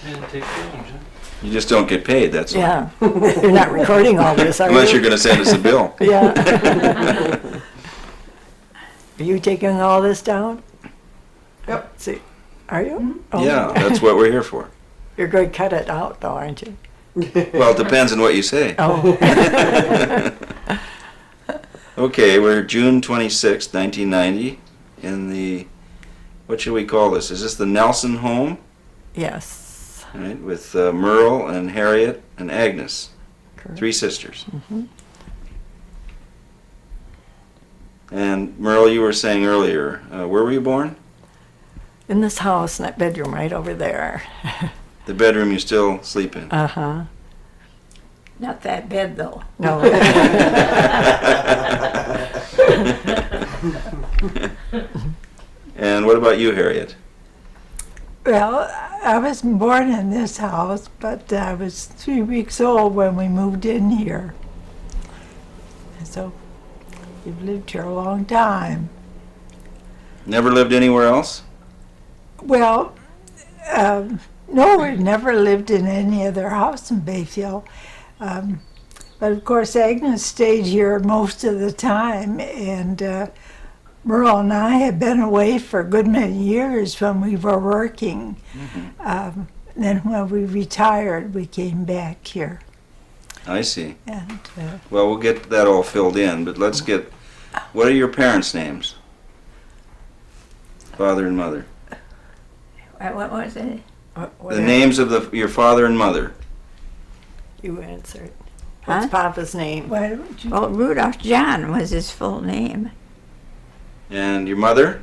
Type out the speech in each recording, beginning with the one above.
And take pictures, huh? You just don't get paid, that's all. Yeah. You're not recording all this, are you? Unless you're going to send us a bill. Yeah. Are you taking all this down? Yep. See, are you? Oh. Yeah, that's what we're here for. You're going to cut it out, though, aren't you? Well, it depends on what you say. Oh. Okay, we're June 26, 1990, in the, what should we call this? Is this the Nelson home? Yes. All right, with Merle and Harriet and Agnes, Correct. 3 sisters. Mm-hmm. And Merle, you were saying earlier, where were you born? In this house, in that bedroom right over there. The bedroom you still sleep in. Uh-huh. Not that bed, though. No. And what about you, Harriet? Well, I was born in this house, but I was 3 weeks old when we moved in here. So we've lived here a long time. Never lived anywhere else? Well, no, we've never lived in any other house in Bayfield. But of course, Agnes stayed here most of the time, and Merle and I had been away for a good many years when we were working. Mm-hmm. Then when we retired, we came back here. I see. And Well, we'll get that all filled in, but let's get, what are your parents' names? Father and mother. What was it? The names of your father and mother. You answered. Huh? What's Papa's name? why don't you? Oh, Rudolph John was his full name. And your mother?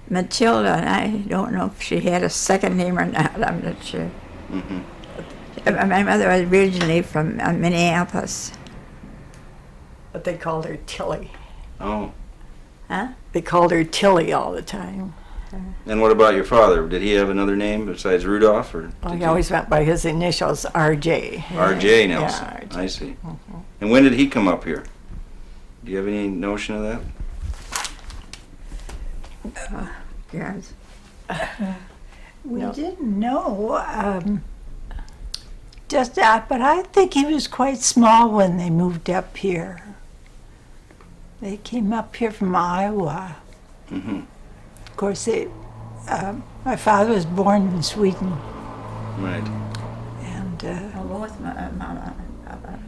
Matilda, and I don't know if she had a second name or not. I'm not sure. Mm-hmm. My mother was originally from Minneapolis. But they called her Tilly. Oh. Huh? They called her Tilly all the time. And what about your father? Did he have another name besides Rudolph? Or Oh, did he always went by his initials, R.J. R.J. Nelson. Yeah, R.J. I see. And when did he come up here? Do you have any notion of that? Yes. We No. didn't know. Just that, but I think he was quite small when they moved up here. They came up here from Iowa. Mm-hmm. Of course, my father was born in Sweden, Right. and Both my mama and papa.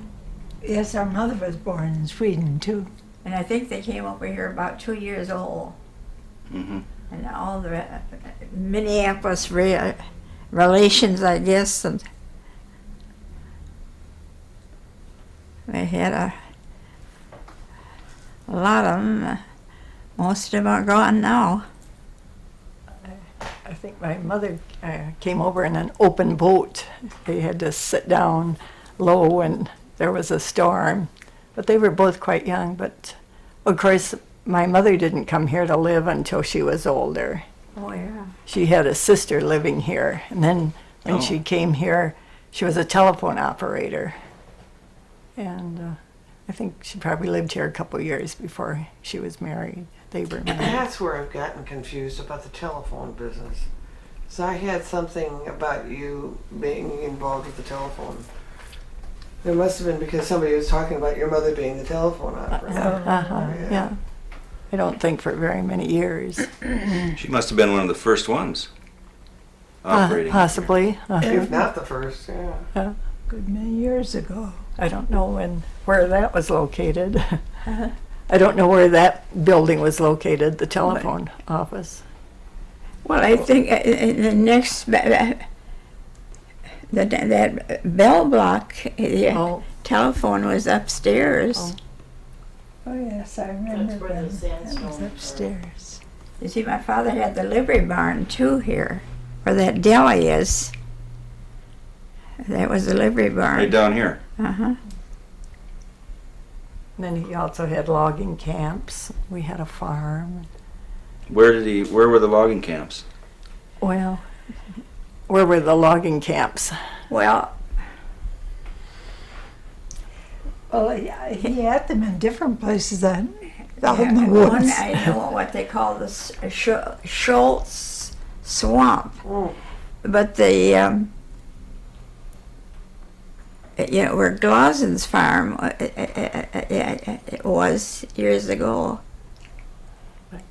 yes, our mother was born in Sweden too. And I think they came over here about 2 years old. Mm-hmm. And all the Minneapolis relations, I guess, and we had a lot of them. Most of them are gone now. I think my mother came over in an open boat. They had to sit down low when there was a storm. But they were both quite young. But of course, my mother didn't come here to live until she was older. Oh, yeah. She had a sister living here. And then when Oh. she came here, she was a telephone operator. And I think she probably lived here a couple years before she was married. They were married. That's where I've gotten confused about the telephone business. So I had something about you being involved with the telephone. It must have been because somebody was talking about your mother being the telephone operator. Yeah. I don't think for very many years. She must have been one of the first ones operating. Possibly. If not the first, yeah. Good many years ago. I don't know where that was located. I don't know where that building was located, the telephone office. Well, I think in the next, that bell block, the Oh. telephone was upstairs. Oh. Oh yes, I remember That's where the when that was sandstone upstairs. You see, my father had the livery barn too here, where that deli is. That was the livery barn. Right down here. Uh-huh. And then he also had logging camps. We had a farm. Where were the logging camps? Well, where were the logging camps? Well, Well, he had them in different places out in the one, woods. I know what they call the Schultz Swamp. Mm. but where Glausen's farm it was years ago.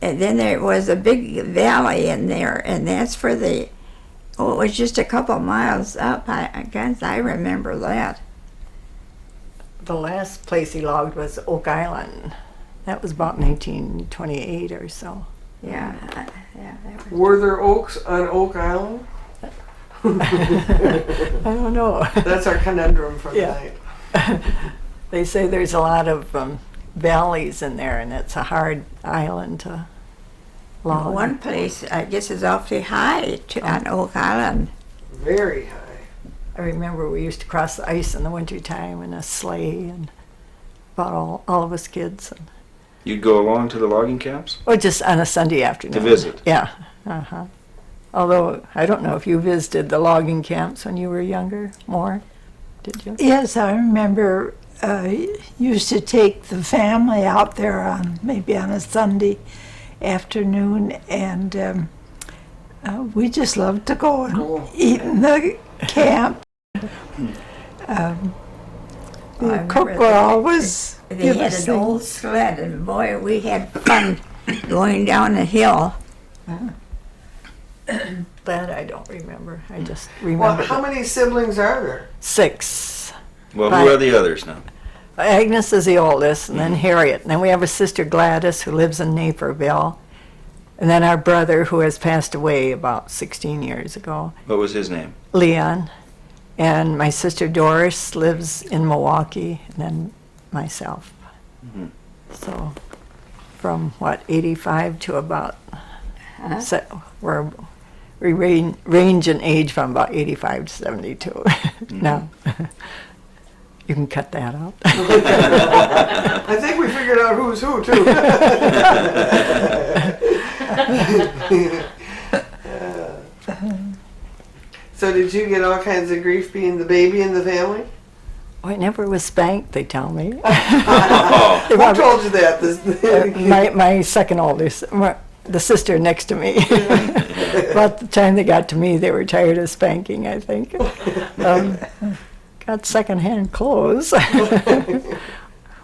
And then there was a big valley in there, and that's for it was just a couple miles up. I guess I remember that. The last place he logged was Oak Island. That was about 1928 or so. Yeah, yeah. That was, Were there oaks on Oak Island? I don't know. That's our conundrum for Yeah. tonight. They say there's a lot of valleys in there, and it's a hard island to log. one place I guess is awfully high on Oak Island. Very high. I remember we used to cross the ice in the wintertime in a sleigh, and about all of us kids. And, You'd go along to the logging camps? or just on a Sunday afternoon. To visit? Yeah. Uh-huh. Although, I don't know if you visited the logging camps when you were younger more. Did you? Yes, I remember used to take the family out there maybe on a Sunday afternoon, and we just loved to go and Cool. eat in the camp. I The remember cook would they- always They give had us an old things. sled, and boy, we had fun going down the hill. That I don't remember. I just Well, remember how many siblings are there? 6. Well, Right. who are the others now? Agnes is the oldest, and then Harriet. And then we have a sister, Gladys, who lives in Naperville. And then our brother, who has passed away about 16 years ago, What was his name? Leon. And my sister, Doris, lives in Milwaukee, and then myself. Mhm. So from, 85 to about, we range in age from about 85 to 72 now. You can cut that out. I think we figured out who's who, too. So did you get all kinds of grief being the baby in the family? I never was spanked, they tell me. Oh, Who told you that? my second oldest, the sister next to me. About the time they got to me, they were tired of spanking, I think. Got secondhand clothes.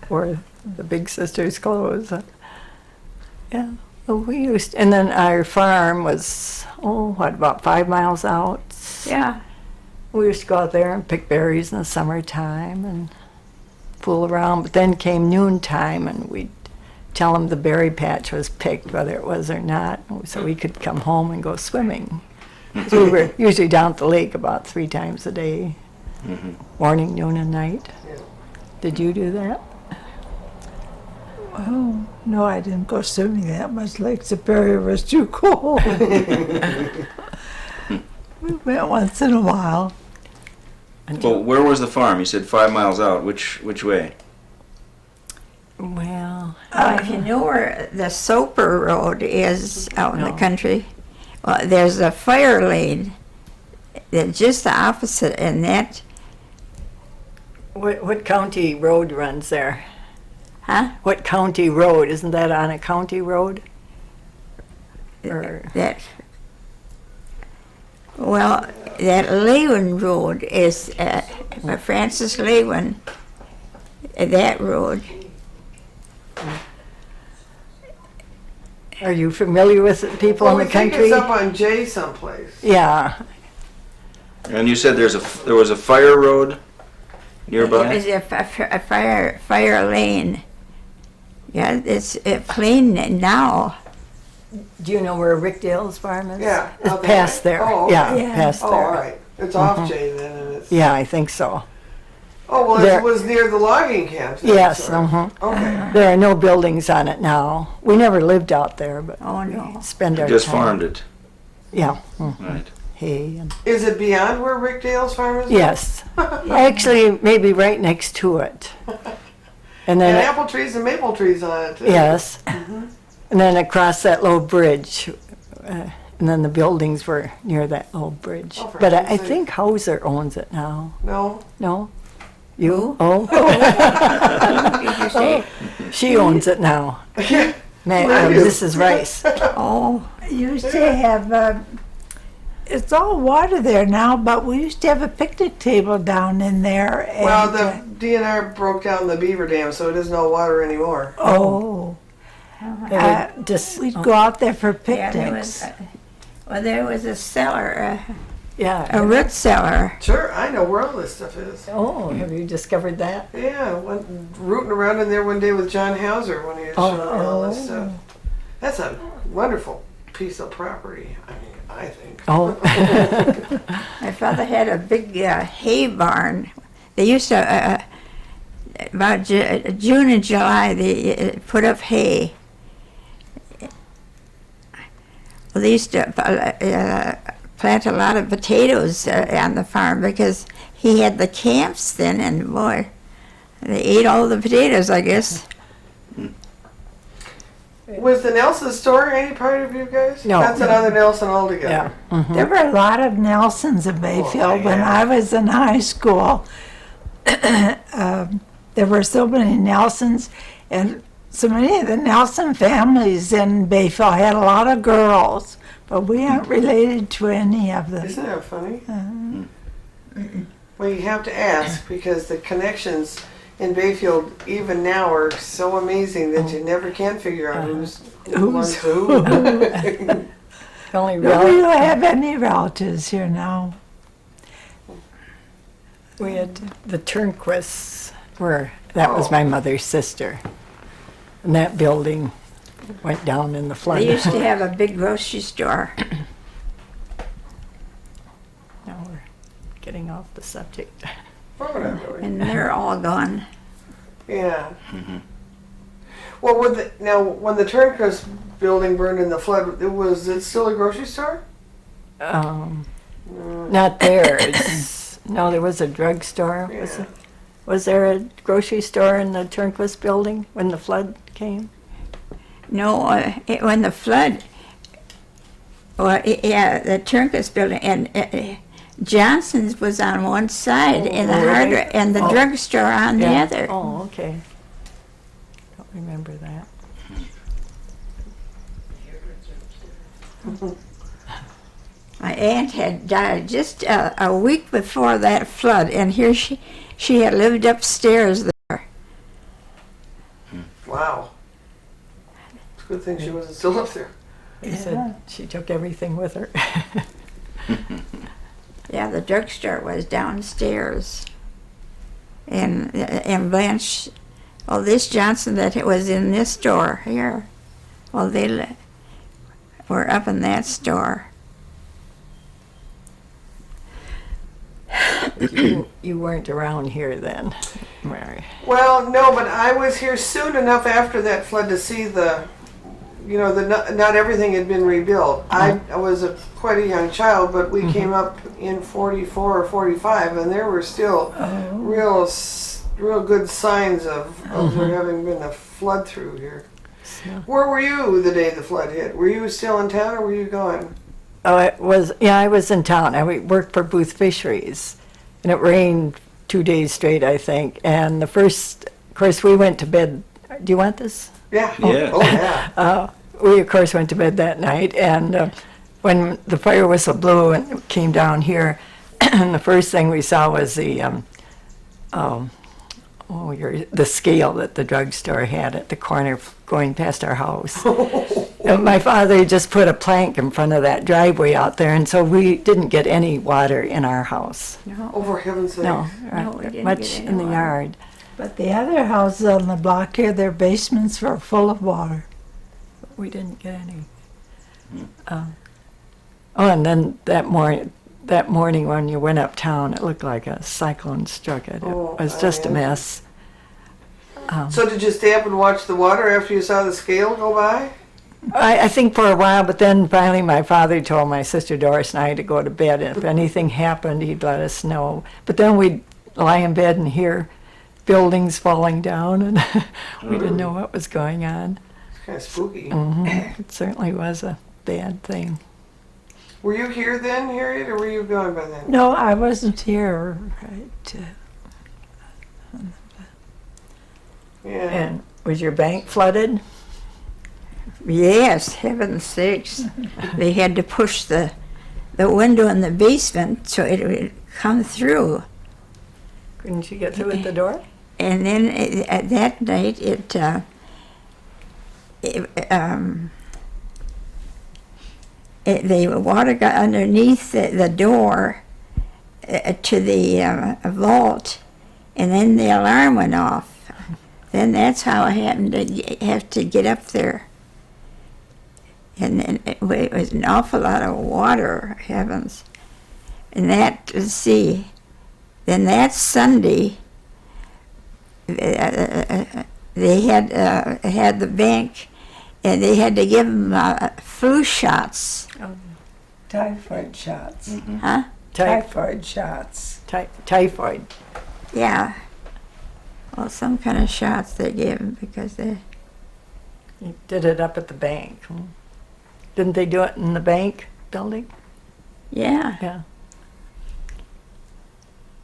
Or the big sister's clothes. Yeah. Well, we used, and then our farm was, about 5 miles out? Yeah. We used to go out there and pick berries in the summertime and fool around. But then came noontime, and we'd tell them the berry patch was picked, whether it was or not, so we could come home and go swimming. So we were usually down at the lake about 3 times a day, morning, noon, and night. Yeah. Did you do that? Oh, no, I didn't go swimming that much. Lake Superior was too cold. We went once in a while. well, where was the farm? You said 5 miles out. Which way? Well, If you know where the Soper Road is out in the No. country, well, there's a fire lane that's just the opposite, and that, what county road runs there? huh? What county road? Isn't that on a county road? Or, Well, that Lewin Road is Francis Lewin. That road. are you familiar with it, people Well, in we the think country? it's up on J someplace. Yeah. And you said there was a fire road nearby? There's a fire lane. Yeah, it's clean now. Do you know where Rick Dale's farm is? Yeah, It's out that past way. there. Oh, okay. Yeah, Yeah. past Oh, there. all right. It's off J then, and it's. Yeah, I think so. Oh, well, There- it was near the logging camps. then, Yes, sort of. uh-huh. Okay. There are no buildings on it now. We never lived out there, but Oh, no. we spend our Just time. farmed it. Yeah, Right. hay and, Is it beyond where Rick Dale's farm is? yes. Actually, maybe right next to it. And And then, apple trees and maple trees on it. Too. yes. And then across that low bridge, and then the buildings were near that low bridge. Oh, for But I heaven's sake. think Hauser owns it now. No. No? You? Oh, Did you say? she owns it now. Mrs. Rice. Oh, Used to have It's all water there now, but we used to have a picnic table down in there. And, Well, the DNR broke down the beaver dam, so it isn't all water anymore. oh, Just we'd go out there for Yeah, there was, picnics. there was a cellar, a yeah. root cellar. Sure, I know where all this stuff is. Oh, have you discovered that? Yeah, went rooting around in there one day with John Hauser when he was showing me all this stuff. That's a wonderful piece of property, I mean, I think. Oh, My father had a big hay barn. They used to, about June and July, they put up hay. Well, they used to plant a lot of potatoes on the farm because he had the camps then, and boy, they ate all the potatoes, I guess. Was the Nelson store any part of you guys? No. That's another Nelson altogether. yeah. There were a lot of Nelsons in Bayfield when yeah. I was in high school. There were so many Nelsons, and so many of the Nelson families in Bayfield had a lot of girls, but we aren't related to any of them. Isn't that funny? Well, you have to ask because the connections in Bayfield even now are so amazing that you never can figure out who belongs to who. Only We don't have any relatives here now. we had the Turnquists that was my mother's sister. And that building went down in the flood. They used to have a big grocery store. Now we're getting off the subject. And they're all gone. Yeah. Well, when the Turnquist building burned in the flood, was it still a grocery store? Not theirs. No, there was a drugstore. Yeah. Was there a grocery store in the Turnquist building when the flood came? No, when the flood, the Turnquist building, and Johnson's was on one side, and the hardware and the drugstore on the other. Oh, okay. Don't remember that. My aunt had died just a week before that flood, and here she had lived upstairs there. Wow. It's a good thing she wasn't still up there. He said she took everything with her. Yeah, the drugstore was downstairs. And Blanche, this Johnson that was in this store here, they were up in that store. You weren't around here then, Mary. Well, no, but I was here soon enough after that flood to see not everything had been rebuilt. I was quite a young child, but we came up in 44 or 45, and there were still real good signs of there having been a flood through here. Where were you the day the flood hit? Were you still in town, or were you gone? Oh, I was in town. I worked for Booth Fisheries, and it rained 2 days straight, I think. And of course, we went to bed. Do you want this? Yeah. Yeah. Oh, yeah. We, of course, went to bed that night, and when the fire whistle blew and it came down here, the first thing we saw was the scale that the drugstore had at the corner going past our house. And my father just put a plank in front of that driveway out there, and so we didn't get any water in our house. Oh, for heaven's sake. No, we didn't much get any in the water. yard. But the other houses on the block here, their basements were full of water. We didn't get any. And then that morning when you went uptown, it looked like a cyclone struck it. It was just a mess. So did you stay up and watch the water after you saw the scale go by? I think for a while, but then finally my father told my sister Doris and I to go to bed. And if anything happened, he'd let us know. But then we'd lie in bed and hear buildings falling down, and we didn't know what was going on. It's kind of spooky. It certainly was a bad thing. Were you here then, Harriet, or were you gone by then? No, I wasn't here. Right. Yeah. And was your bank flooded? Yes, heaven's sakes. They had to push the the window in the basement so it would come through. Couldn't you get through at the door? And then at that night, the water got underneath the door to the vault, and then the alarm went off. Then that's how I happened to have to get up there. And then it was an awful lot of water, heavens. And that, let's see, then that Sunday, they had the bank, and they had to give them flu shots. Typhoid shots. Huh? Typhoid shots. Typhoid. Yeah. Well, some kind of shots they gave them because they... You did it up at the bank. Didn't they do it in the bank building? Yeah. Yeah.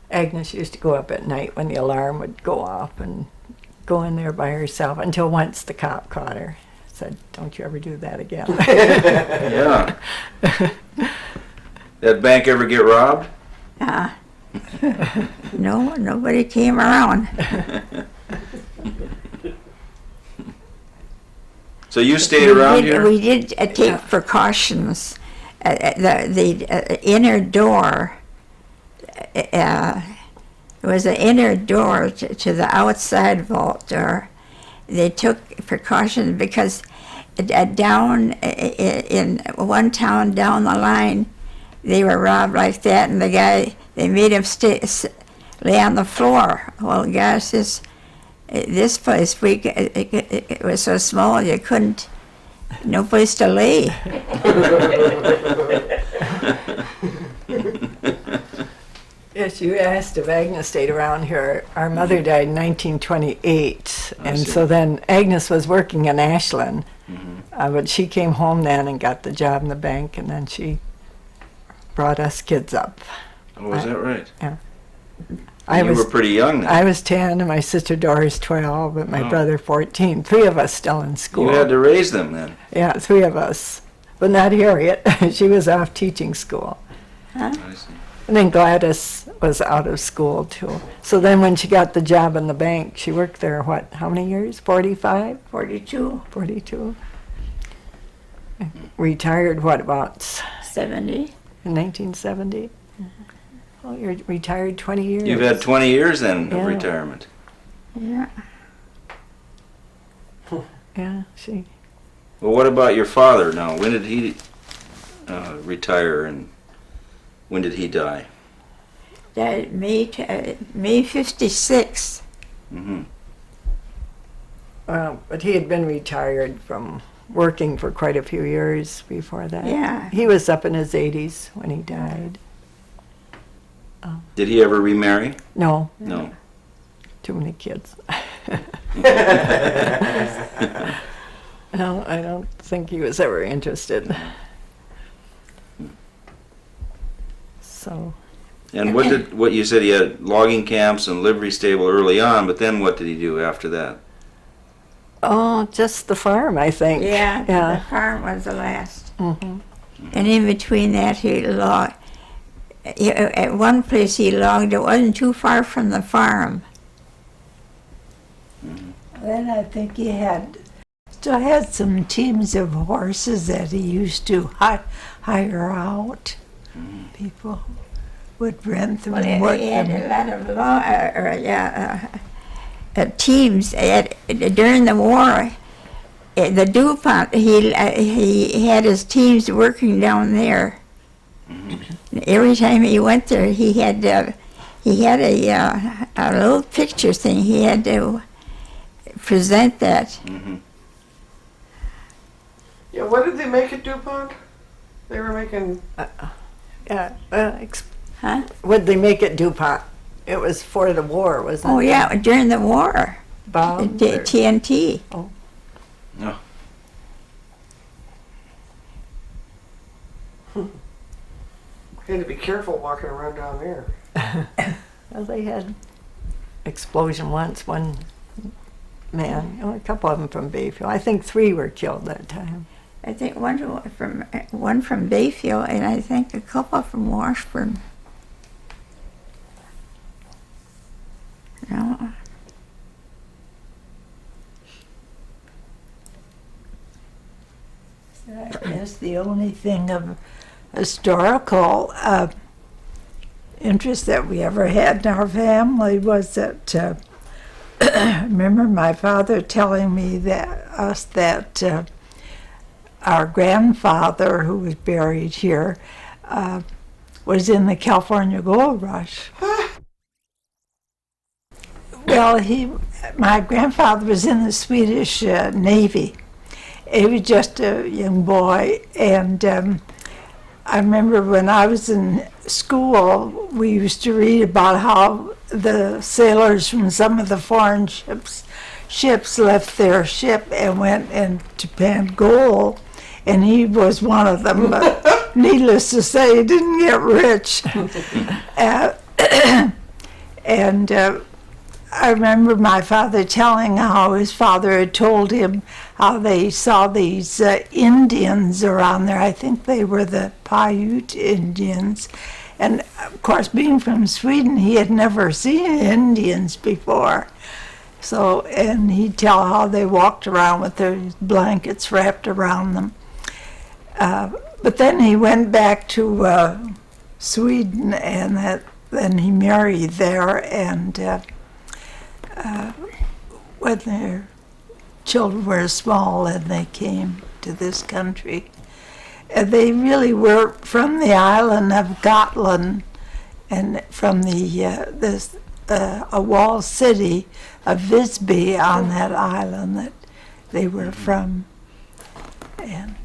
Agnes used to go up at night when the alarm would go off and go in there by herself until once the cop caught her. Said, "Don't you ever do that again." Yeah. That bank ever get robbed? No, nobody came around. So you stayed around here? We did take precautions. The inner door, there was an inner door to the outside vault door. They took precautions because down in one town down the line, they were robbed like that, and the guy, they made him lay on the floor. Well, gosh, this place, it was so small you couldn't, no place to lay. Yes, you asked if Agnes stayed around here. Our mother died in 1928, and see. so then Agnes was working in Ashland, but she came home then and got the job in the bank, and then she brought us kids up. Oh, is that right? I You were pretty young then. I was 10, and my sister Doris 12, but my Oh. brother 14. 3 of us still in school. You had to raise them then. Yeah, 3 of us, but not Harriet. She was off teaching school. I see. And then Gladys was out of school too. So then when she got the job in the bank, she worked there, what, how many years? 45? 42, 42? Retired, what, about 70. in 1970? Oh, you're retired 20 years. You've had 20 years then of Yeah. retirement. Yeah. Yeah, she, Well, what about your father now? When did he retire and when did he die? Died May 56. Mm-hmm. but he had been retired from working for quite a few years before that. Yeah. He was up in his 80s when he died. Did he ever remarry? No, No. too many kids. No, I don't think he was ever interested. So, And what you said he had logging camps and livery stable early on, but then what did he do after that? oh, just the farm, I think. Yeah, the Yeah. farm was the last. Hmm. And in between that, he logged. At one place he logged, it wasn't too far from the farm. Then I think he still had some teams of horses that he used to hire out. People would rent them Well, and work he had them. a lot of teams. During the war, the DuPont, he had his teams working down there. Every time he went there, he had a little picture thing. He had to present that. Mm-hmm. Yeah, what did they make at DuPont? They were making. Yeah. Huh? What'd they make at DuPont? It was for the war, wasn't it? Oh yeah, during the war, Bombs the or- TNT. You had to be careful walking around down there. Well, they had explosion once. One man, a couple of them from Bayfield. I think 3 were killed that time. I think one from Bayfield, and I think a couple from Washburn. No. I guess the only thing of historical interest that we ever had in our family was that I remember my father telling me that our grandfather, who was buried here, was in the California Gold Rush. Well, my grandfather was in the Swedish Navy. He was just a young boy, and I remember when I was in school, we used to read about how the sailors from some of the foreign ships left their ship and went into Pangol, and he was one of them, but needless to say, he didn't get rich. And I remember my father telling how his father had told him how they saw these Indians around there. I think they were the Paiute Indians. And of course, being from Sweden, he had never seen Indians before. So, and he'd tell how they walked around with their blankets wrapped around them. But then he went back to Sweden, and then he married there, and when their children were small and they came to this country, they really were from the island of Gotland and from a walled city of Visby on that island that they were from. And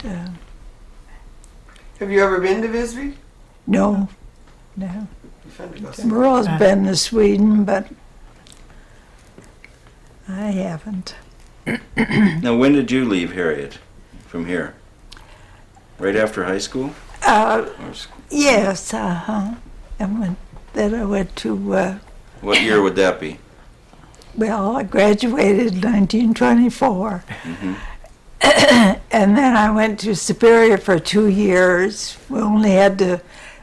Have you ever been to Visby? no. Fun to go see. Merle's been to Sweden, but I haven't. Now, when did you leave, Harriet, from here? Right after high school? Yes, and then I went to, What year would that be? well, I graduated in 1924. Mm-hmm. And then I went to Superior for 2 years. We only had to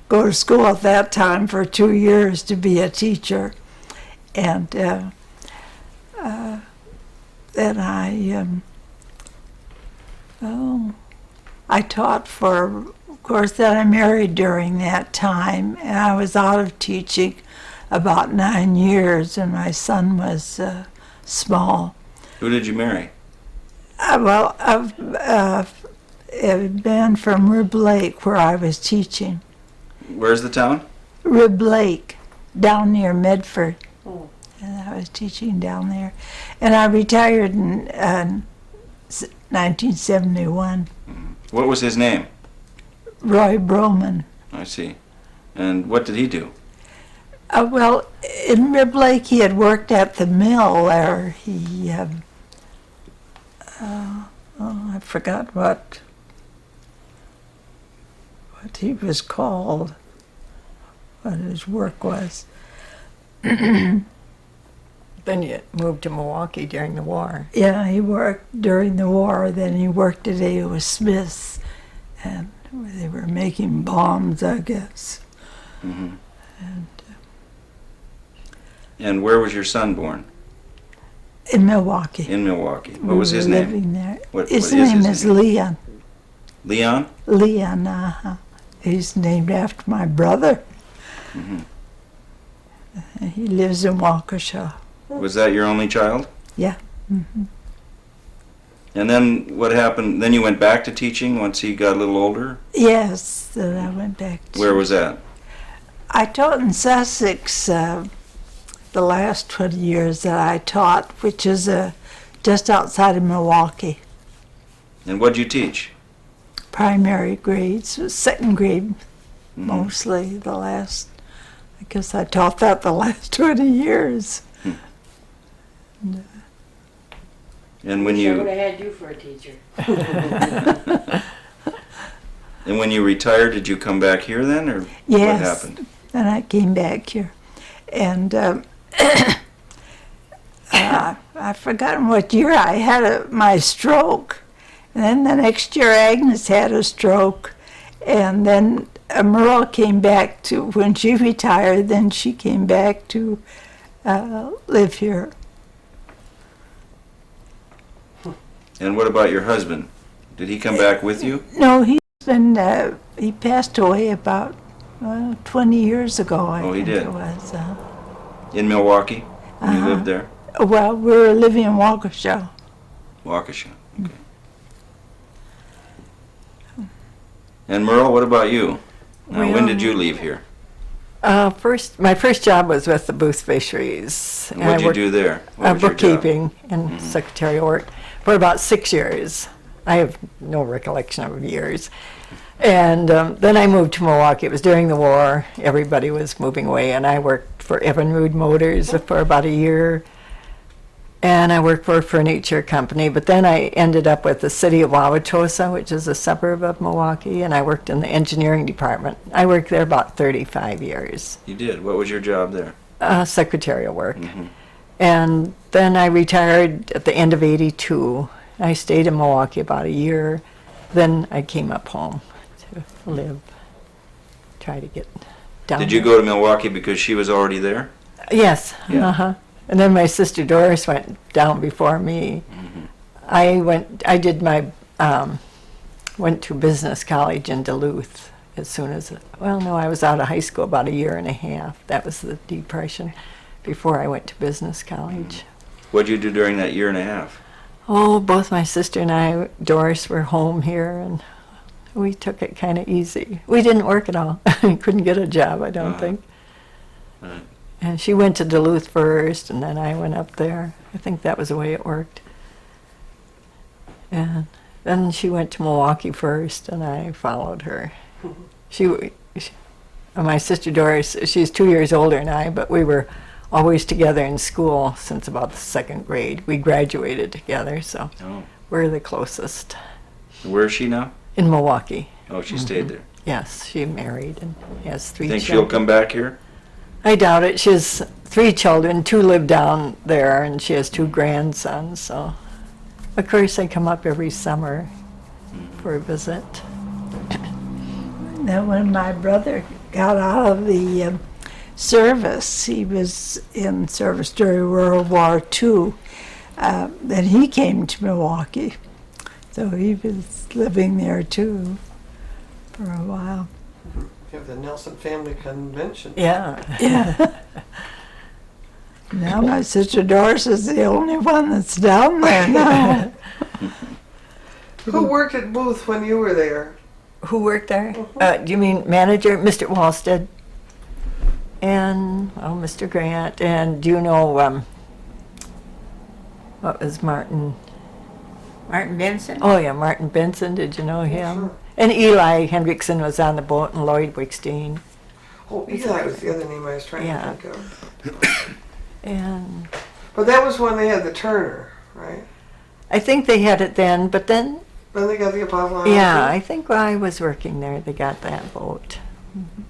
go to school at that time for 2 years to be a teacher. And then I taught of course, then I married during that time, and I was out of teaching about 9 years, and my son was small. Who did you marry? Well, a man from Rib Lake, where I was teaching. Where's the town? Rib Lake, down near Medford. Oh. And I was teaching down there. And I retired in 1971. What was his name? Roy Broman. I see. And what did he do? Well, in Rib Lake, he had worked at the mill there. He, I forgot what he was called, what his work was. Then you moved to Milwaukee during the war. Yeah, he worked during the war. Then he worked at A.O. Smith's, and they were making bombs, I guess. Mm-hmm. And where was your son born? In Milwaukee. In Milwaukee. What was his name? Living there. What His is name his is name? Leon. Leon? Leon, He's named after my brother. Mm-hmm. He lives in Waukesha. Was that your only child? Yeah. Mm-hmm. And then what happened? Then you went back to teaching once he got a little older? Yes, then I went back to... Where was that? I taught in Sussex the last 20 years that I taught, which is just outside of Milwaukee. And what did you teach? Primary grades, second grade Mm-hmm. mostly, the last... I guess I taught that the last 20 years. And when I you would have had you for a teacher. and when you retired, did you come back here then, or Yes. what happened? Then I came back here. And I've forgotten what year I had my stroke. And then the next year, Agnes had a stroke. And then Merle came back to, when she retired, then she came back to live here. And what about your husband? Did he come back with you? No, he passed away about 20 years ago, I Oh, he think did? it was. In Milwaukee? When you Uh-huh. lived there? Well, we were living in Waukesha. Waukesha. Okay. And Merle, what about you? Now, when did you leave here? My first job was with the Booth Fisheries. And what did you do there? What was your job? Bookkeeping and secretarial work for about 6 years. I have no recollection of years. And then I moved to Milwaukee. It was during the war. Everybody was moving away, and I worked for Evinrude Motors for about a year. And I worked for a furniture company, but then I ended up with the city of Wauwatosa, which is a suburb of Milwaukee, and I worked in the engineering department. I worked there about 35 years. You did. What was your job there? Secretarial work. Mm-hmm. And then I retired at the end of '82. I stayed in Milwaukee about a year. Then I came up home to live, try to get down Did you there. go to Milwaukee because she was already there? Yes. Yeah. Uh-huh. And then my sister Doris went down before me. Mm-hmm. Went to business college in Duluth as soon as, I was out of high school about a year and a half. That was the Depression before I went to business college. What did you do during that year and a half? Oh, both my sister and I, Doris, were home here, and we took it kind of easy. We didn't work at all. Couldn't get a job, I don't think. Right. And she went to Duluth first, and then I went up there. I think that was the way it worked. And then she went to Milwaukee first, and I followed her. My sister Doris, she's 2 years older than I, but we were always together in school since about the second grade. We graduated together, so Oh. we're the closest. Where is she now? In Milwaukee. Oh, she stayed there. Yes, she married and has 3 Think children. she'll come back here? I doubt it. She has 3 children. 2 live down there, and she has 2 grandsons. So, of course, they come up every summer for a visit. Now, when my brother got out of the service, he was in service during World War II, then he came to Milwaukee. So he was living there too for a while. You have the Nelson Family Convention. Yeah. Yeah. Now my sister Doris is the only one that's down there now. Who worked at Booth when you were there? Who worked there? Do you mean manager? Mr. Walstead. And, Mr. Grant. And do you know, what was Martin? Martin Benson? Oh, yeah, Martin Benson. Did you know him? Sure. And Eli Hendrickson was on the boat, and Lloyd Wickstein. Oh, Eli was the other name I was trying Yeah. to think of. And But that was when they had the Turner, right? I think they had it then, but then, Then they got the Apostle. yeah, I think while I was working there, they got that boat.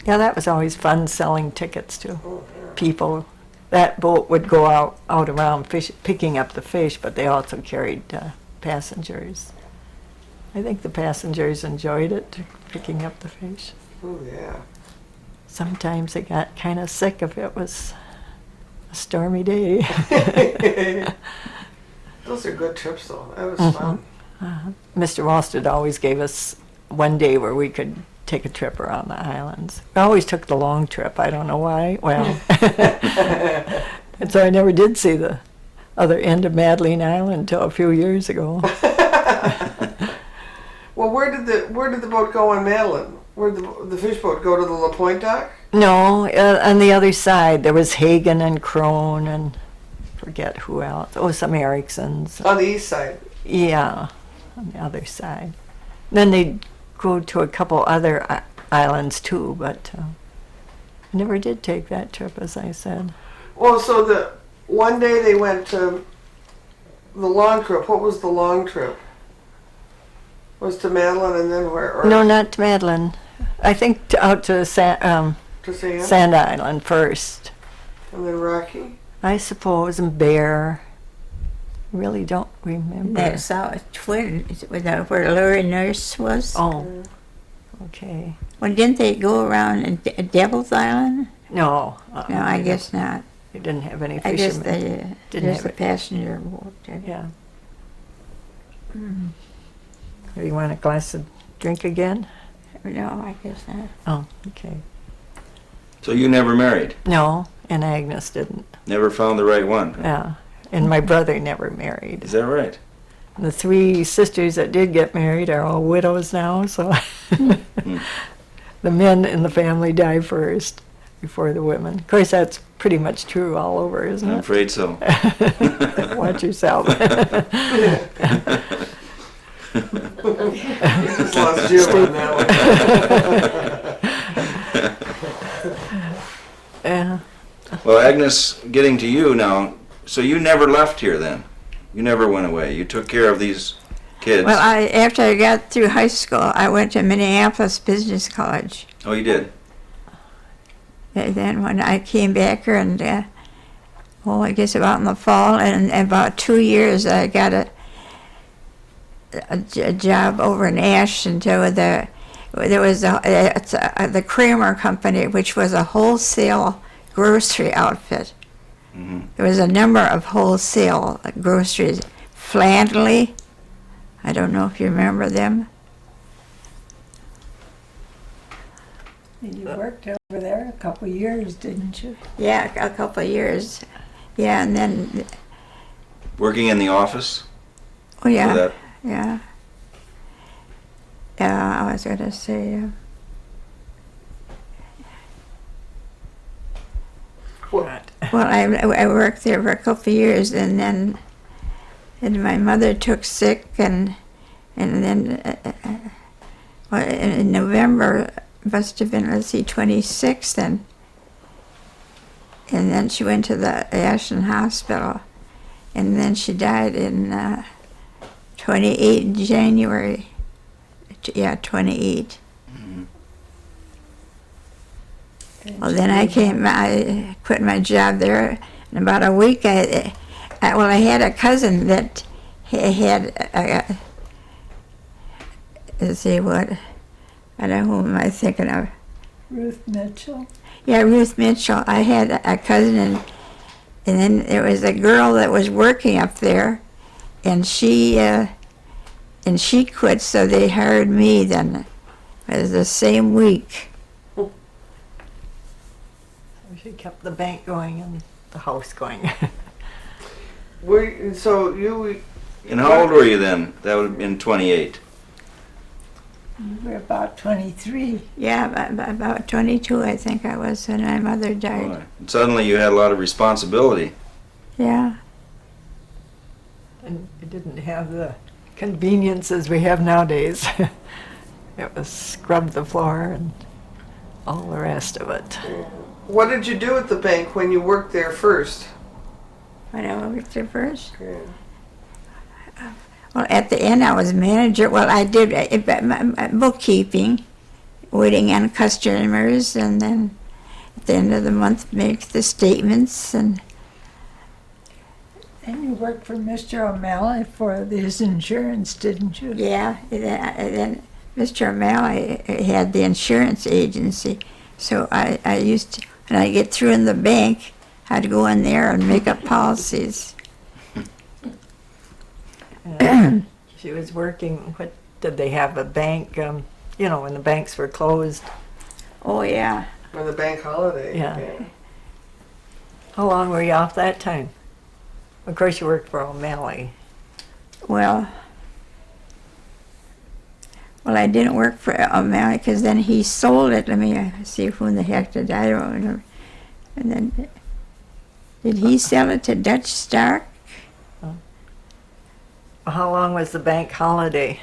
Yeah, that was always fun, selling tickets to Oh, yeah. people. That boat would go out around picking up the fish, but they also carried passengers. I think the passengers enjoyed it, picking up the fish. Oh, yeah. Sometimes they got kind of sick if it was a stormy day. Those are good trips, though. That was fun. Mr. Walstead always gave us one day where we could take a trip around the islands. We always took the long trip. I don't know why. Well, and so I never did see the other end of Madeline Island until a few years ago. Well, where did the boat go on Madeline? Where did the fish boat go to the La Pointe dock? No, on the other side there was Hagen and Crone and forget who else. Oh, some Ericksons. On the east side. Yeah, on the other side. Then they'd go to a couple other islands too, but I never did take that trip, as I said. Well, so the one day they went to the long trip. What was the long trip? Was to Madeline and then where? Or No, not to Madeline. I think out to to Sand? Sand Island first, And then Rocky? I suppose, and Bear. really don't remember. That saw a twin, was that where Larry Nurse was? Oh, okay. Well, didn't they go around in Devil's Island? No. No, I guess not. They didn't have any I guess fishermen. they, Didn't there's have a it. passenger boat. There. Yeah. Do you want a glass of drink again? No, I guess not. Oh, okay. So you never married? No, and Agnes didn't. Never found the right one? Yeah. And my brother never married. Is that right? The 3 sisters that did get married are all widows now, so the men in the family die first before the women. Of course, that's pretty much true all over, isn't I'm it? afraid so. Watch yourself. You just lost Jim on that Yeah. Well, Agnes, getting to you now, so you never left here then? You never went away? You took care of these kids? Well, after I got through high school, I went to Minneapolis Business College. Oh, you did? And then when I came back here and, I guess about in the fall, and about 2 years, I got a job over in Ashton. There was the Kramer Company, which was a wholesale grocery outfit. Mm-hmm. There was a number of wholesale groceries. Flandley, I don't know if you remember them. You worked over there a couple of years, didn't you? Yeah, a couple of years. Yeah, and then, Working in the office? oh yeah, For that? yeah. I was gonna say, What? well, I worked there for a couple of years, and then my mother took sick, and then in November, must have been, let's see, 26th, and then she went to the Ashland Hospital, and then she died in 28 in January. Yeah, 28. Mm-hmm. Well, then I quit my job there. In about a week, I had a cousin that had, let's see what, I don't know, who am I thinking of? Ruth Mitchell. Yeah, Ruth Mitchell. I had a cousin, and then there was a girl that was working up there, and she quit, so they hired me then. It was the same week. She kept the bank going and the house going. So you. And how old were you then? That would have been 28. You were about 23. Yeah, about 22, I think I was, when my mother died. Boy. And suddenly you had a lot of responsibility. Yeah. And it didn't have the conveniences we have nowadays. It was scrub the floor and all the rest of it. What did you do at the bank when you worked there first? When I worked there first. Well, at the end, I was manager. Well, I did my bookkeeping, waiting on customers, and then at the end of the month, make the statements. And You worked for Mr. O'Malley for his insurance, didn't you? yeah, and then Mr. O'Malley had the insurance agency, so I used to, when I get through in the bank, I'd go in there and make up policies. She was working, what, did they have a bank, when the banks were closed? Oh yeah. For the bank holiday. Yeah. How long were you off that time? Of course you worked for O'Malley. Well, I didn't work for O'Malley because then he sold it. Let me see who the heck did I don't know. And then did he sell it to Dutch Stark? How long was the bank holiday?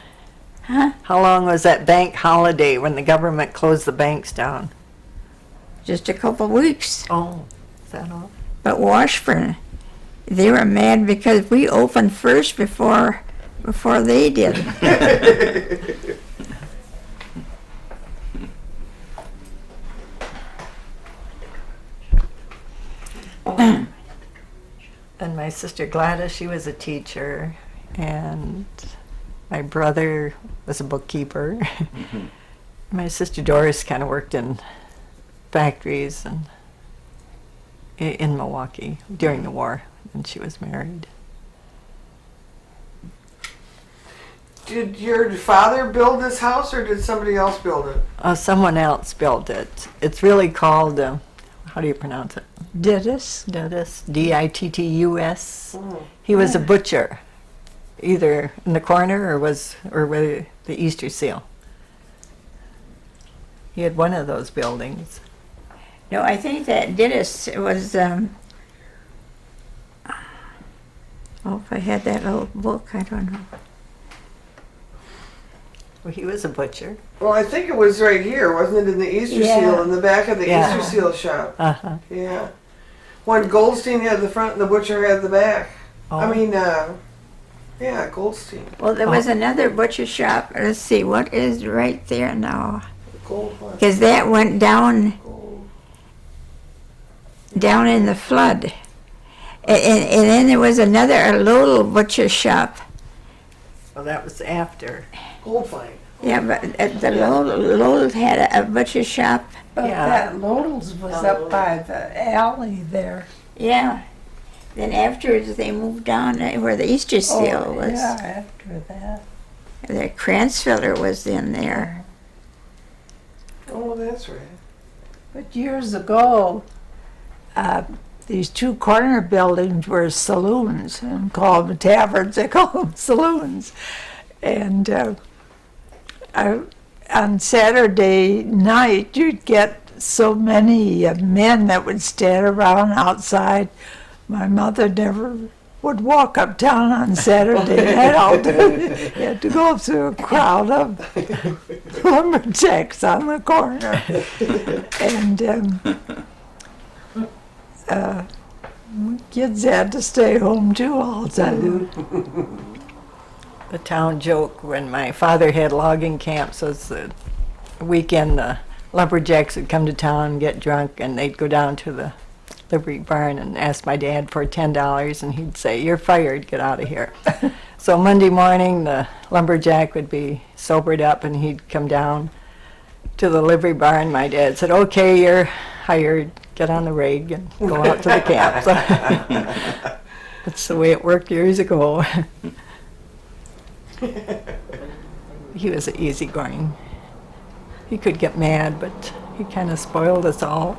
Huh? How long was that bank holiday when the government closed the banks down? Just a couple weeks. Oh, is that all? But Washburn, they were mad because we opened first before they did. Then my sister Gladys, she was a teacher, and my brother was a bookkeeper. Mhm. My sister Doris kind of worked in factories and in Milwaukee during the war, and she was married. Did your father build this house, or did somebody else build it? Someone else built it. It's really called, how do you pronounce it? Dittus? Dittus, Dittus. Mm. He was a butcher, either in the corner or with the Easter seal. He had one of those buildings. No, I think that Dittus was, oh, if I had that little book, I don't know. Well, he was a butcher. Well, I think it was right here, wasn't it, in the Easter Yeah. seal, in the back of the Yeah. Easter seal shop? Uh-huh. Yeah. When Goldstein had the front and the butcher had the back. Oh. I mean, yeah, Goldstein. Well, there was another butcher shop. Let's see, what is right there now? Gold one. Because that went down Gold. in the flood. And then there was another little butcher shop. Well, that was after. Goldfine. Yeah, but the Lowell had a butcher shop. But Yeah. that Lodell's was up by the alley there. Yeah. Then afterwards they moved down where the Easter seal was. Yeah, after that. The Cransfiller was in there. Oh, that's right. But years ago, these two corner buildings were saloons, and called them taverns. They call them saloons. And on Saturday night, you'd get so many men that would stand around outside. My mother never would walk uptown on Saturday night. You had to go through a crowd of lumberjacks on the corner. And kids had to stay home too all the time. The town joke when my father had logging camps was the weekend the lumberjacks would come to town and get drunk, and they'd go down to the livery barn and ask my dad for $10, and he'd say, "You're fired, get out of here." So Monday morning the lumberjack would be sobered up and he'd come down to the livery barn. My dad said, "Okay, you're hired, get on the rig and go out to the camp." So that's the way it worked years ago. He was easygoing. He could get mad, but he kind of spoiled us all.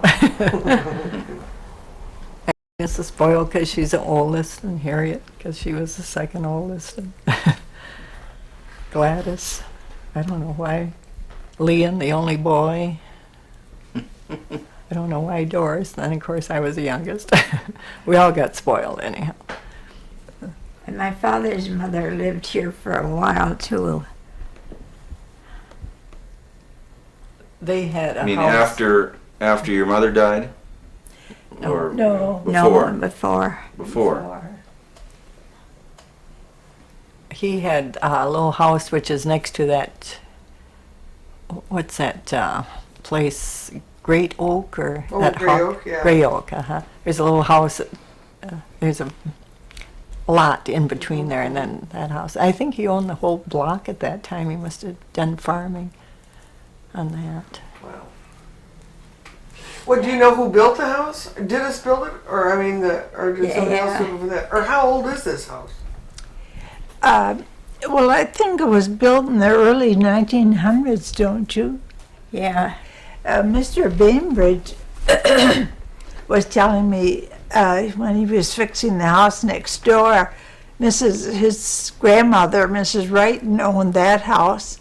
Agnes is spoiled because she's the oldest, and Harriet because she was the second oldest. And Gladys, I don't know why. Leon, the only boy. I don't know why Doris. Then, of course, I was the youngest. We all got spoiled anyhow. And my father's mother lived here for a while too. They had a I mean, house. after your mother died? Or No. before? No, before. Before. He had a little house which is next to that, what's that place, Great Oak or Oh, that Gray Oak, yeah. Gray Oak, uh-huh. There's a little house, there's a lot in between there and then that house. I think he owned the whole block at that time. He must have done farming on that. Wow. Well, do you know who built the house? Did us build it, or I mean, or did somebody else Yeah. do it for that? Or how old is this house? Well, I think it was built in the early 1900s, don't you? Yeah. Mr. Bainbridge was telling me when he was fixing the house next door, his grandmother, Mrs. Wrighton, owned that house,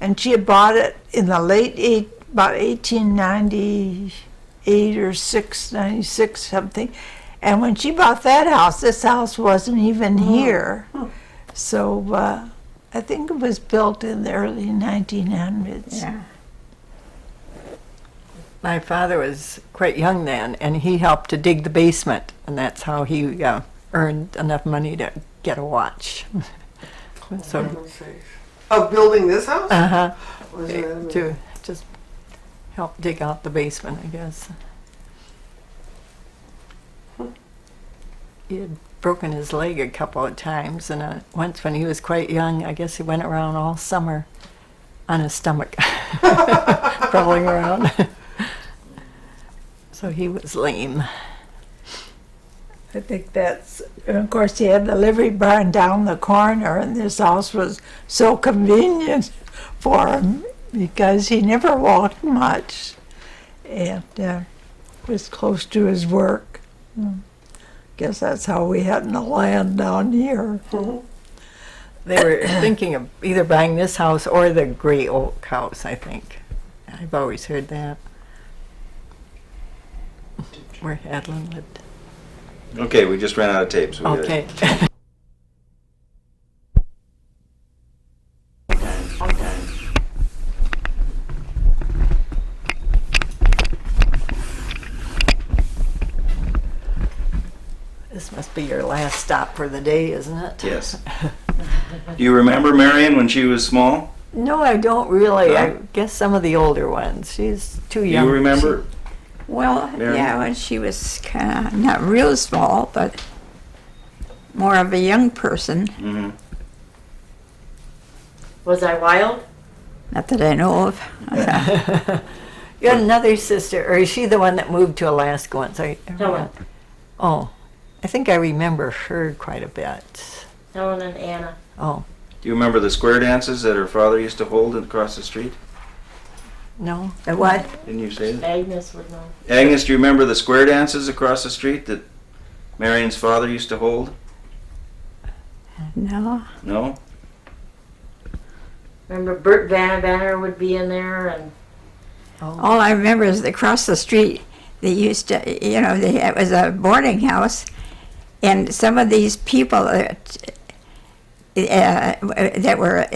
and she had bought it in the about 1898 or 96 something. And when she bought that house, this house wasn't even here. So I think it was built in the early 1900s. Yeah. My father was quite young then, and he helped to dig the basement, and that's how he earned enough money to get a watch. So, Heaven's sakes. Of building this house? uh-huh, Was it- to just help dig out the basement, I guess. He had broken his leg a couple of times, and once when he was quite young, I guess he went around all summer on his stomach, crawling around. So he was lame. I think that's, and of course, he had the livery barn down the corner, and this house was so convenient for him because he never walked much, and was close to his work. Guess that's how we had the land down here. They were thinking of either buying this house or the Gray Oak house, I think. I've always heard that. Where Hadlin lived. Okay, we just ran out of tapes. We gotta- Okay. This must be your last stop for the day, isn't it? Yes. Do you remember Marion when she was small? No, I don't really. Huh? I guess some of the older ones. She's too Do young. you remember? Well, Mary? yeah, when she was kind of not real small, but more of a young person. Mm-hmm. Was I wild? Not that I know of. You had another sister, or is she the one that moved to Alaska once? Helen. Oh, I think I remember her quite a bit. Helen and Anna. Oh, Do you remember the square dances that her father used to hold across the street? no. The what? Didn't you say that? Agnes would know. Agnes, do you remember the square dances across the street that Marion's father used to hold? No. No? Remember Bert Banner would be in there, and Oh, All I remember is across the street, they used to, it was a boarding house, and some of these people that were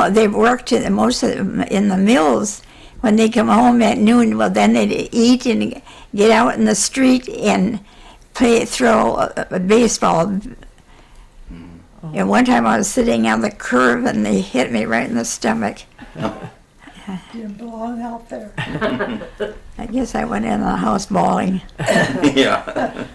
they worked most of them in the mills. When they come home at noon, well, then they'd eat and get out in the street and throw a baseball. And one time I was sitting on the curb and they hit me right in the stomach. You belong out there. I guess I went in the house bawling. Yeah.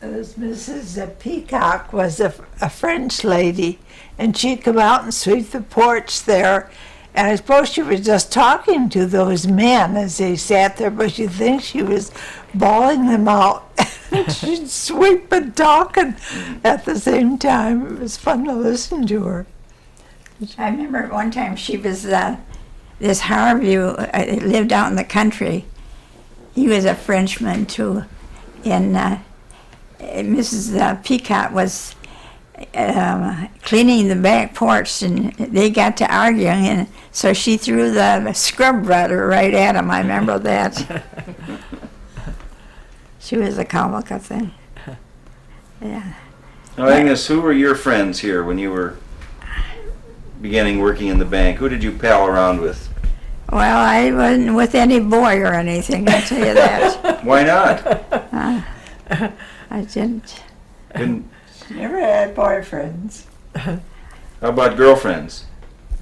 This Mrs. Peacock was a French lady, and she'd come out and sweep the porch there. And I suppose she was just talking to those men as they sat there, but you'd think she was bawling them out. She'd sweep and talk at the same time. It was fun to listen to her. I remember one time she was this Harvey lived out in the country. He was a Frenchman too, and Mrs. Peacock was cleaning the back porch, and they got to arguing, and so she threw the scrub rudder right at him. I remember that. She was a comical thing. Yeah. Now, Agnes, who were your friends here when you were beginning working in the bank? Who did you pal around with? Well, I wasn't with any boy or anything, I'll tell you that. Why not? I didn't. Didn't, She never had boyfriends. how about girlfriends?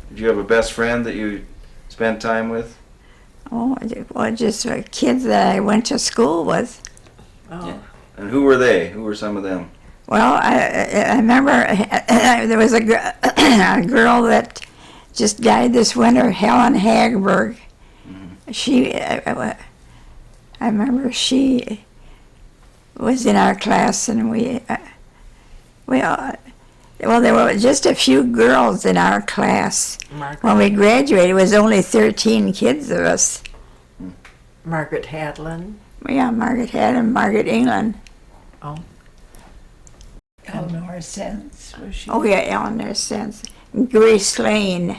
Did you have a best friend that you spent time with? Oh, well, just kids that I went to school with. oh. And who were they? Who were some of them? Well, I remember there was a girl that just died this winter, Helen Hagberg. She, I remember she was in our class, and well, there were just a few girls in our class. When we graduated, it was only 13 kids of us. Margaret Hadlin. Yeah, Margaret Haddon, Margaret England. Oh. Eleanor Sense, was she? Oh yeah, Eleanor Sense. Grace Lane.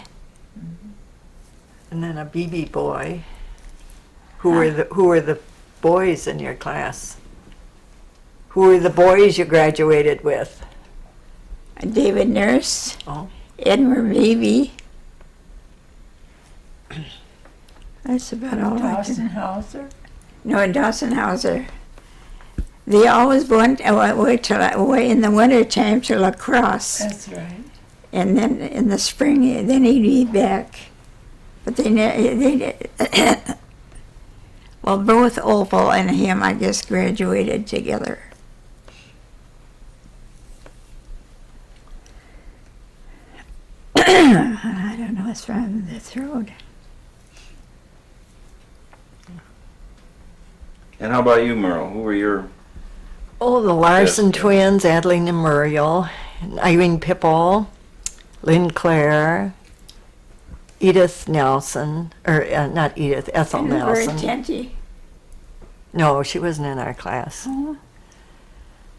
And then a BB boy. Who were the boys in your class? Who were the boys you graduated with? David Nurse. Oh. Edward Beebe. That's about all I can. Dawson Hauser. No, Dawson Hauser. They always went away in the winter time to La Crosse, That's right. and then in the spring, then he'd be back. But they well, both Opal and him, I guess, graduated together. I don't know, it's from the throat. And how about you, Merle? Who were your... Oh, the Larson Yes, yeah. twins, Adeline and Muriel, and Irene Pipple, Lynn Clare, Edith Nelson, or not Edith, Ethel And very Nelson. attentive. No, she wasn't in our class. Oh,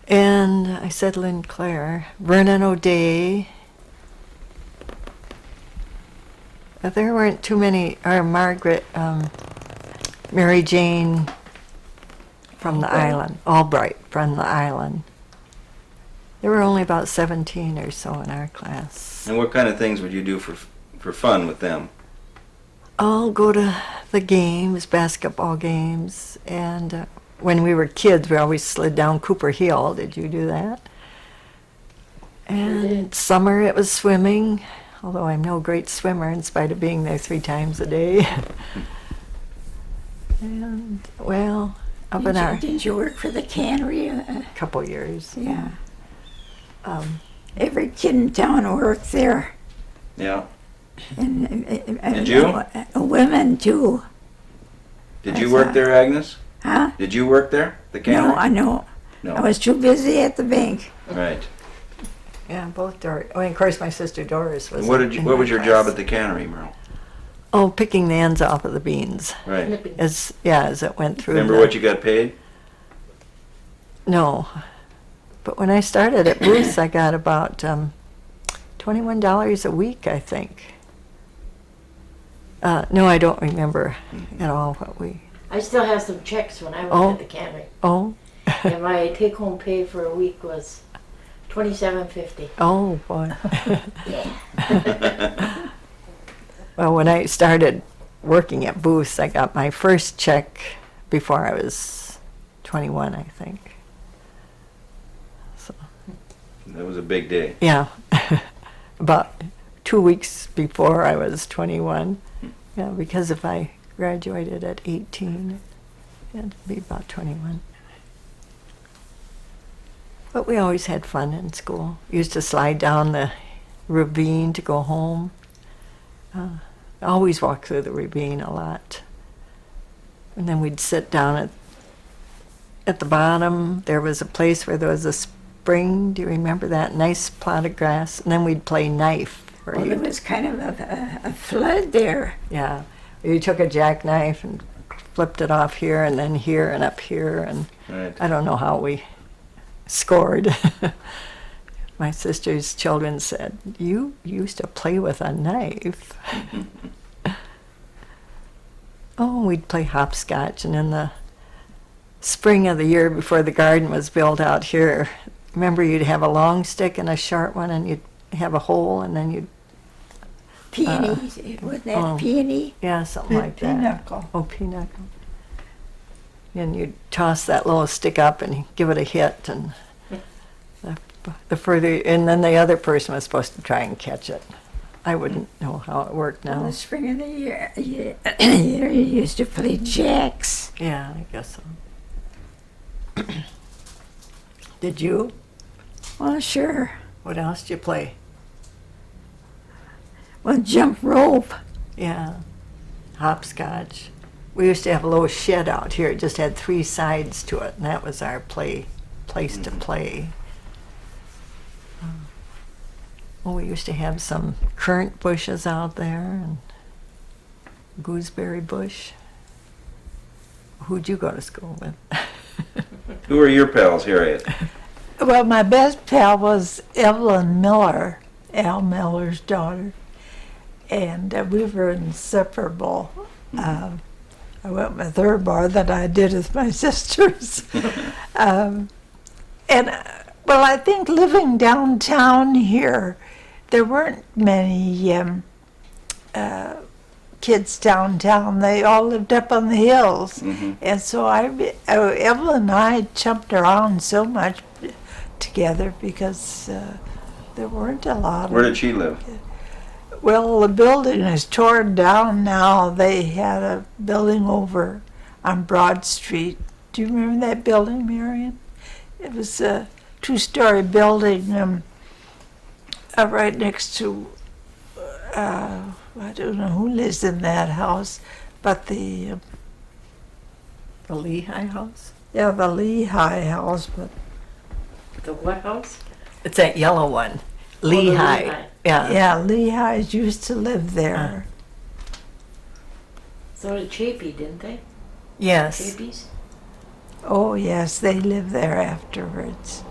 And I said Lynn Clare, Vernon O'Day. There weren't too many, or Margaret, Mary Jane from the island, Albright from the island. There were only about 17 or so in our class. And what kind of things would you do for fun with them? I'll go to the games, basketball games, and when we were kids, we always slid down Cooper Hill. Did you do that? And summer, it was swimming, although I'm no great swimmer in spite of being there 3 times a day. And, well, up in our did you work for the cannery? couple years. Yeah. Um, Every kid in town worked there. Yeah. And, Did you? Women too. Did you work there, Agnes? Huh? Did you work there? The cannery? No, I know. No. I was too busy at the bank. Right. yeah, both Doris. Oh, and of course, my sister Doris was. And what in what my was your class. job at the cannery, Merle? Oh, picking the ends off of the beans. Right. Nipping. As it went through. Remember the- what you got paid? No, but when I started at Booth's, I got about $21 a week, I think. No, I don't remember at all what we. I still have some checks when I worked Oh. at the cannery. Oh, And my take-home pay for a week was $27.50. oh boy. Yeah. Well, when I started working at Booth's, I got my first check before I was 21, I think. So, That was a big day. yeah, about 2 weeks before I was 21. Yeah, because if I graduated at 18, it'd be about 21. But we always had fun in school. Used to slide down the ravine to go home. Always walk through the ravine a lot. And then we'd sit down at the bottom. There was a place where there was a spring. Do you remember that? Nice plot of grass. And then we'd play knife. Where Well, there you'd- was kind of a flood there. yeah. You took a jackknife and flipped it off here and then here and up here. And Right. I don't know how we scored. My sister's children said, "You used to play with a knife." Oh, we'd play hopscotch, and in the spring of the year before the garden was built out here, remember you'd have a long stick and a short one, and you'd have a hole, and then you'd, Peony, wasn't that oh. peony? yeah, something like that. Pinnacle. Oh, pinnacle. And you'd toss that little stick up and give it a hit, and the further, and then the other person was supposed to try and catch it. I wouldn't know how it worked In now. the spring of the year, you used to play jacks. Yeah, I guess so. Did you? Well, sure. What else did you play? Well, jump rope. Yeah, hopscotch. We used to have a little shed out here. It just had 3 sides to it, and that was our place to play. Well, we used to have some currant bushes out there and gooseberry bush. Who'd you go to school with? Who are your pals, Harriet? Well, my best pal was Evelyn Miller, Al Miller's daughter, and we were inseparable. I went with her more than I did with my sisters. Well, I think living downtown here, there weren't many kids downtown. They all lived up on the hills. Mhm. And so Evelyn and I jumped around so much together because there weren't a lot Where of... did she live? Well, the building is torn down now. They had a building over on Broad Street. Do you remember that building, Marion? It was a 2-story building right next to I don't know who lives in that house, but the Lehigh House? the Lehigh house, but The what house? It's that yellow one. the Lehigh. Lehigh. Yeah. yeah, Lehighs used to live there. So did Chapey, didn't they? Yes. Chapey's? Oh yes, they lived there afterwards.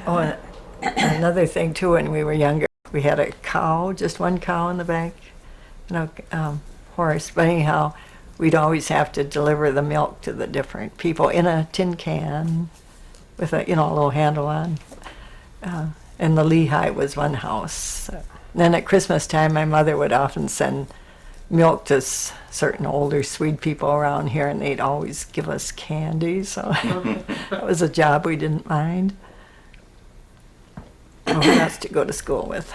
Oh, and another thing too, when we were younger, we had a cow, just one cow in the back, horse. But anyhow, we'd always have to deliver the milk to the different people in a tin can with a little handle on. And the Lehigh was one house. Then at Christmas time, my mother would often send milk to certain older Swede people around here, and they'd always give us candy. So that was a job we didn't mind. Who else to go to school with?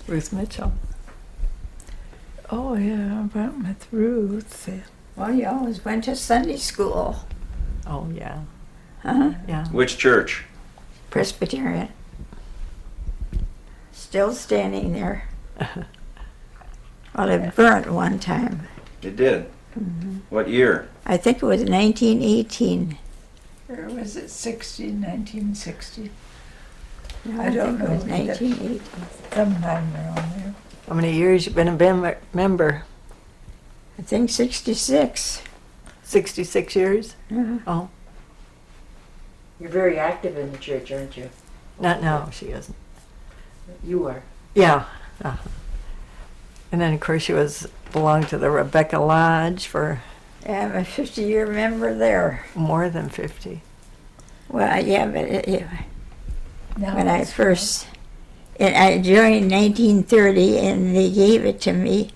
Ruth Mitchell. Oh yeah, I went with Ruth. Well, you always went to Sunday school, Oh yeah, huh? yeah. Which church? Presbyterian. Still standing there. Well, it burnt one time. It did. What year? I think it was 1918. Or was it 1960? I don't think it was know either. 1918. Sometime around there. How many years you been a member? I think 66. 66 years? Uh-huh. Oh, You're very active in the church, aren't you? not now. She isn't. You are. Yeah. And then of course she belonged to the Rebecca Lodge for Yeah, I'm a 50-year member there. more than 50. Well, yeah, but Now when I it's- first, and I joined 1930, and they gave it to me,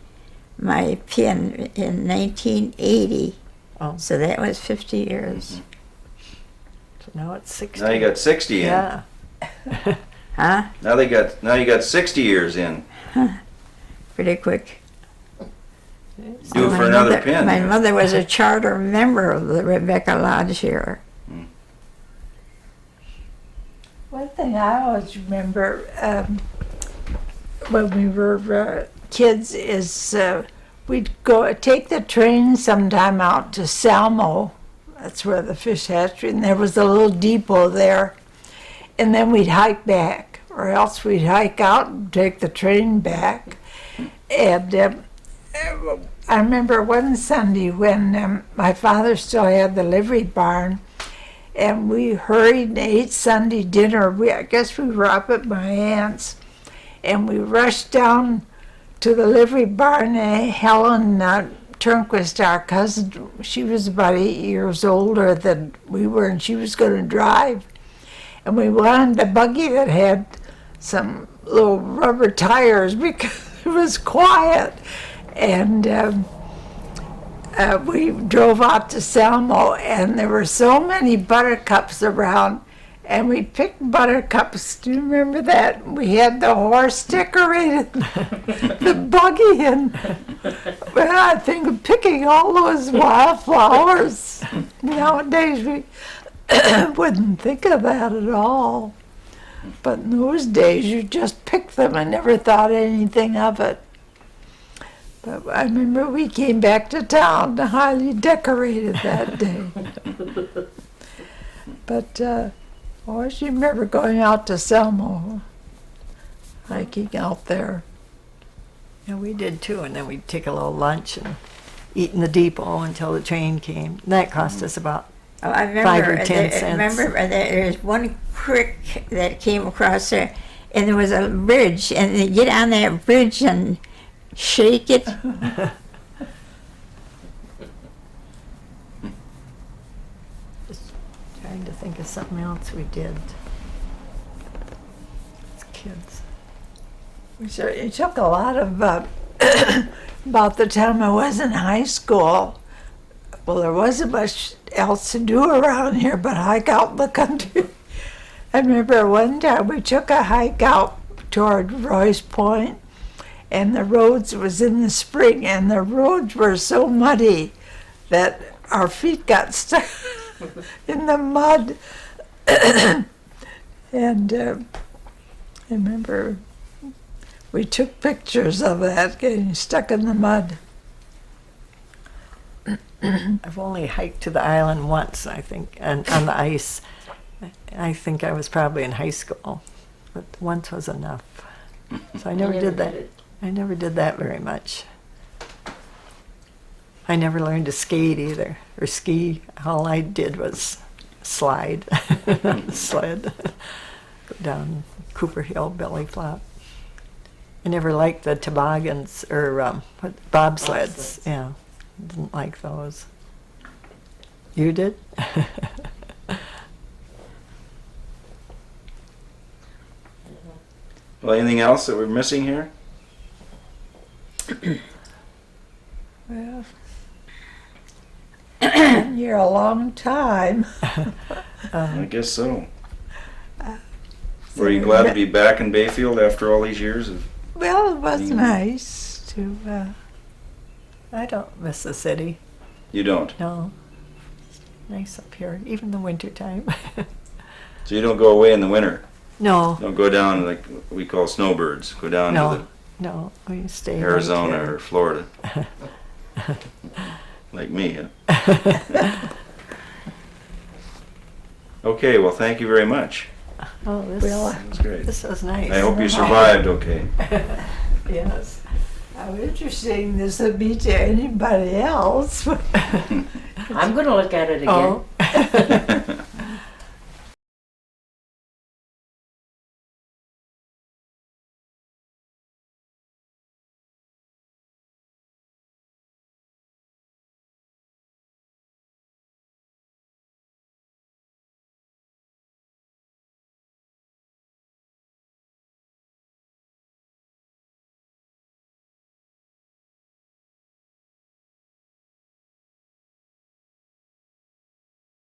my pin, in 1980. Oh. So that was 50 years. So now it's 60. Now you got 60 in. Yeah. Huh? Now you got 60 years in. Pretty quick. Due My for another mother- pin. My mother was a charter member of the Rebecca Lodge here. One thing I always remember when we were kids is we'd go take the train sometime out to Salmo. That's where the fish hatchery, and there was a little depot there. And then we'd hike back, or else we'd hike out and take the train back. And I remember one Sunday when my father still had the livery barn, and we hurried and ate Sunday dinner. I guess we were up at my aunt's, and we rushed down to the livery barn. And Helen Turnquist, our cousin, she was about 8 years older than we were, and she was going to drive. And we wanted the buggy that had some little rubber tires because it was quiet. And we drove out to Salmo, and there were so many buttercups around, and we picked buttercups. Do you remember that? We had the horse decorated the buggy, and well, I think of picking all those wildflowers. Nowadays we wouldn't think of that at all. But in those days you just picked them and never thought anything of it. But I remember we came back to town highly decorated that day. But I always remember going out to Selma, hiking out there. Yeah, we did too. And then we'd take a little lunch and eat in the depot until the train came. And that cost us about Oh, I remember, 5 or 10 cents. I remember there's one creek that came across there, and there was a bridge, and they get on that bridge and shake it. Trying to think of something else we did as kids. It took a lot of, about the time I was in high school, well, there wasn't much else to do around here but hike out in the country. I remember one time we took a hike out toward Royce Point, and the roads, it was in the spring, and the roads were so muddy that our feet got stuck in the mud. And I remember We took pictures of that getting stuck in the mud. I've only hiked to the island once, I think, and on the ice. I think I was probably in high school, but once was enough. So I never did that. I never did that very much. I never learned to skate either, or ski. All I did was slide, sled, go down Cooper Hill, belly flop. I never liked the toboggans or bobsleds. Yeah, didn't like those. You did? Well, anything else that we're missing here? Well, been here a long time. I guess so. Were you glad to be back in Bayfield after all these years of? Well, it was nice to. I don't miss the city. You don't. No, it's nice up here, even the winter time. So you don't go away in the winter. No, Don't go down like we call snowbirds. Go down no, no. We stay to right Arizona here. or Florida. Like me. Huh? Okay. Well, thank you very much. Oh, this, That was great. this was nice. I hope you survived. Okay. Yes. How interesting this would be to anybody else. I'm gonna look at it again. Oh.